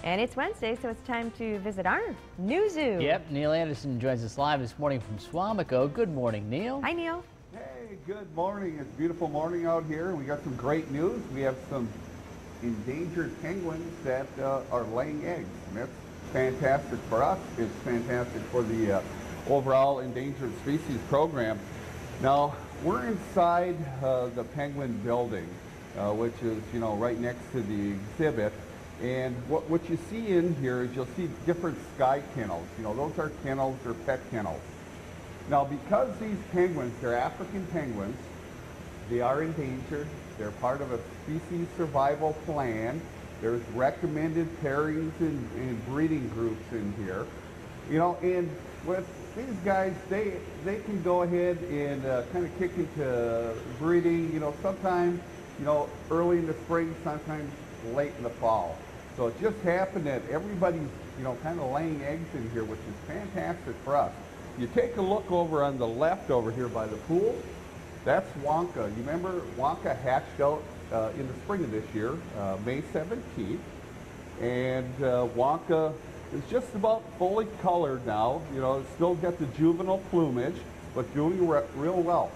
And it's Wednesday, so it's time to visit our new zoo. Yep, Neil Anderson joins us live this morning from Swamico. Good morning, Neil. Hi, Neil. Hey, good morning. It's a beautiful morning out here. We got some great news. We have some endangered penguins that are laying eggs. And that's fantastic for us. It's fantastic for the overall endangered species program. Now, we're inside the penguin building, which is, right next to the exhibit. And what you see in here is you'll see different sky kennels. Those are kennels or pet kennels. Now, because these penguins, they're African penguins, they are endangered. They're part of a species survival plan. There's recommended pairings and breeding groups in here. And with these guys, they can go ahead and kind of kick into breeding, sometimes, early in the spring, sometimes late in the fall. So it just happened that everybody's, kind of laying eggs in here, which is fantastic for us. You take a look over on the left over here by the pool. That's Wonka. You remember Wonka hatched out in the spring of this year, May 17th. And Wonka is just about fully colored now. Still got the juvenile plumage, but doing real well.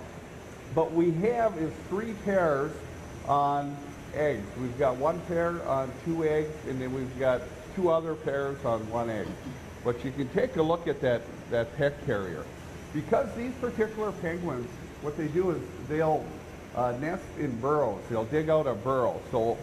But we have is 3 pairs on eggs. We've got 1 pair on 2 eggs, and then we've got 2 other pairs on 1 egg. But you can take a look at that pet carrier. Because these particular penguins, what they do is they'll nest in burrows. They'll dig out a burrow. So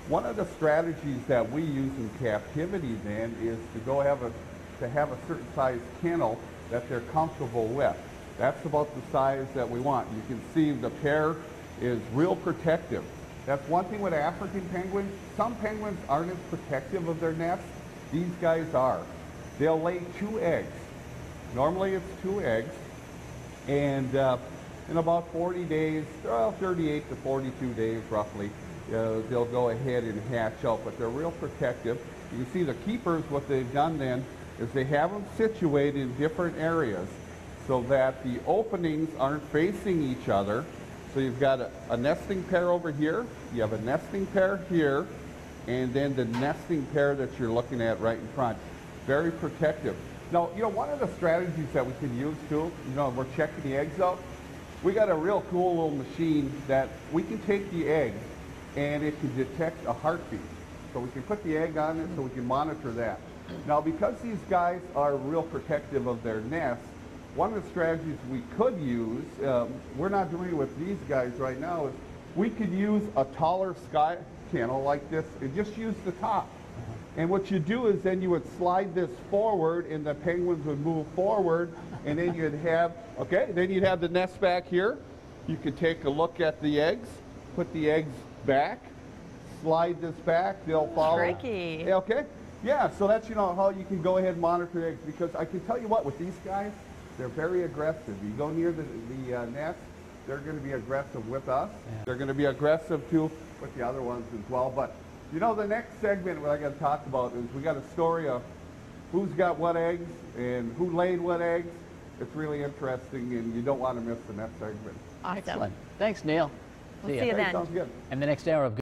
one of the strategies that we use in captivity then is to have a certain size kennel that they're comfortable with. That's about the size that we want. You can see the pair is real protective. That's one thing with African penguins. Some penguins aren't as protective of their nests. These guys are. They'll lay 2 eggs. Normally it's 2 eggs. And in about 40 days, 38 to 42 days roughly, they'll go ahead and hatch out, but they're real protective. You can see the keepers, what they've done then is they have them situated in different areas so that the openings aren't facing each other. So you've got a nesting pair over here, you have a nesting pair here, and then the nesting pair that you're looking at right in front. Very protective. Now, one of the strategies that we can use too, we're checking the eggs out. We got a real cool little machine that we can take the egg and it can detect a heartbeat. So we can put the egg on it so we can monitor that. Now, because these guys are real protective of their nests, one of the strategies we could use, we're not doing it with these guys right now, is we could use a taller sky kennel like this and just use the top. And what you do is then you would slide this forward and the penguins would move forward, and then you'd have, then you'd have the nest back here. You could take a look at the eggs, put the eggs back, slide this back, they'll follow. Tricky. Okay, yeah, so that's, how you can go ahead and monitor eggs, because I can tell you what, with these guys, they're very aggressive. You go near the nest, they're going to be aggressive with us. Yeah. They're going to be aggressive too with the other ones as well. But the next segment what I got to talk about is we got a story of who's got what eggs and who laid what eggs. It's really interesting, and you don't want to miss the next segment. Awesome. Excellent. Thanks, Neil. We'll see you then. Sounds good. And the next hour of